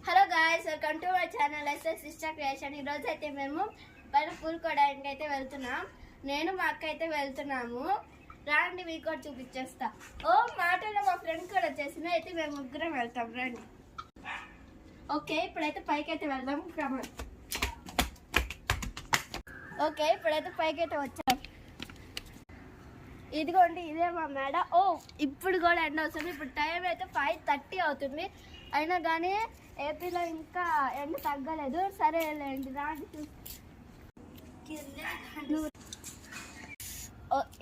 Hello guys, welcome to my channel sister creation. ఈరోజు అయితే మేము పైన పూలు కొనడానికి అయితే వెళ్తున్నాం. నేను మా అక్క అయితే వెళ్తున్నాము. రండి, మీకు కూడా చూపించేస్తా. ఓ మాటలో మా ఫ్రెండ్ కూడా వచ్చేసింది. అయితే మేము ముగ్గురం వెళ్తాం. రండి. ఓకే, ఇప్పుడైతే పైకి అయితే వెళ్దాం. ఓకే, ఇప్పుడైతే పైకి అయితే వచ్చాం. ఇదిగోండి, ఇదే మా మేడ. ఓ ఇప్పుడు కూడా ఎండ వస్తుంది. ఇప్పుడు టైం అయితే 5:30 అవుతుంది. అయినా కానీ ఏపీలో ఇంకా ఎండ తగ్గలేదు. సరే లేండి, రాండి.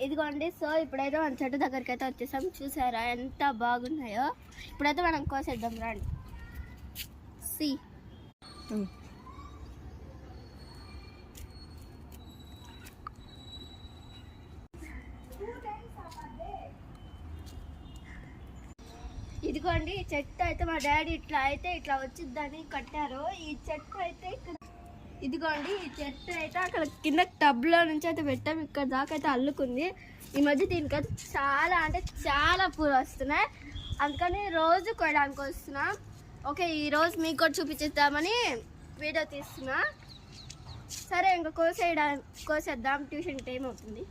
ఇదిగోండి, సో ఇప్పుడైతే మన చెట్టు దగ్గరికి అయితే వచ్చేసాం. చూసారా ఎంత బాగున్నాయో. ఇప్పుడైతే మనం కోసేద్దాం. రండి. సి ఇదిగోండి, ఈ చెట్టు అయితే మా డాడీ ఇట్లా వచ్చిద్దని కట్టారు. ఈ చెట్టు అయితే ఇక్కడ, ఇదిగోండి, ఈ చెట్టు అయితే అక్కడ కింద టబ్లో నుంచి అయితే పెట్టాం. ఇక్కడ దాకా అయితే అల్లుకుంది. ఈ మధ్య దీనికైతే చాలా అంటే చాలా పూలు వస్తున్నాయి. అందుకని రోజు కోయడానికి వస్తున్నాం. ఓకే, ఈరోజు మీకు కూడా చూపించేద్దామని వీడియో తీస్తున్నా. సరే, ఇంకా కోసేద్దాం. ట్యూషన్ టైం అవుతుంది.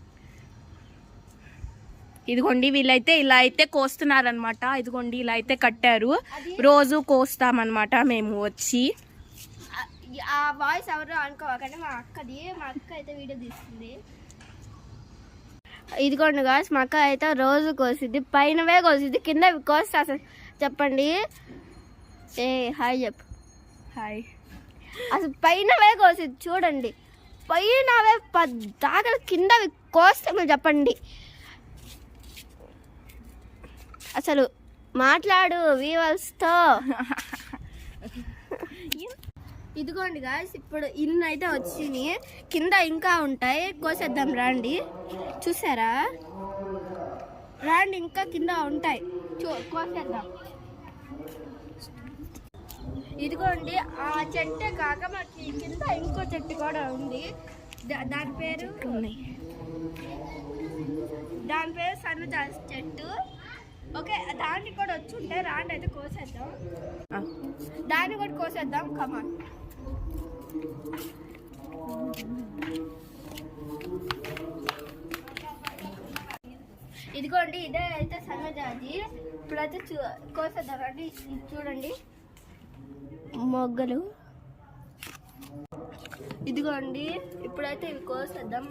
ఇదిగోండి, వీళ్ళైతే ఇలా అయితే కోస్తున్నారనమాట. ఇదిగోండి, ఇలా అయితే కట్టారు. రోజు కోస్తామన్నమాట మేము వచ్చి. ఆ వాయిస్ ఎవరు అనుకోవకండి, మా అక్కది. మా అక్క అయితే వీడియో తీస్తుంది. ఇదిగోండి గాయ్స్, మా అక్క అయితే రోజు కోసిద్ది. పైనవే కోసిద్ది, కింద కోస్తే అసలు చెప్పండి. హాయ్ చెప్పు. హాయ్. అసలు పైనవే కోసిద్ది. చూడండి, పైనవే దాకా కింద కోస్తే మీరు చెప్పండి. అసలు మాట్లాడు వీవర్స్తో. ఇదిగోండి గాయ్స్, ఇప్పుడు ఇన్ని అయితే వచ్చినాయి. కింద ఇంకా ఉంటాయి, కోసేద్దాం. రండి. చూసారా, రండి, ఇంకా కింద ఉంటాయి. కోసేద్దాం. ఇదిగోండి, ఆ చెట్టే కాక మాకు కింద ఇంకో చెట్టు కూడా ఉంది. దాని పేరు సన్నజాజి చెట్టు. ఓకే, దాన్ని కూడా వచ్చి ఉంటే రాండి అయితే కోసేద్దాం. దాన్ని కూడా కోసేద్దాం. కమాన్. ఇదిగోండి, ఇదే అయితే సన్నజాజి. ఇప్పుడైతే కోసేద్దాం. రండి. చూడండి మొగ్గలు. ఇదిగోండి, ఇప్పుడైతే ఇవి కోసేద్దాం.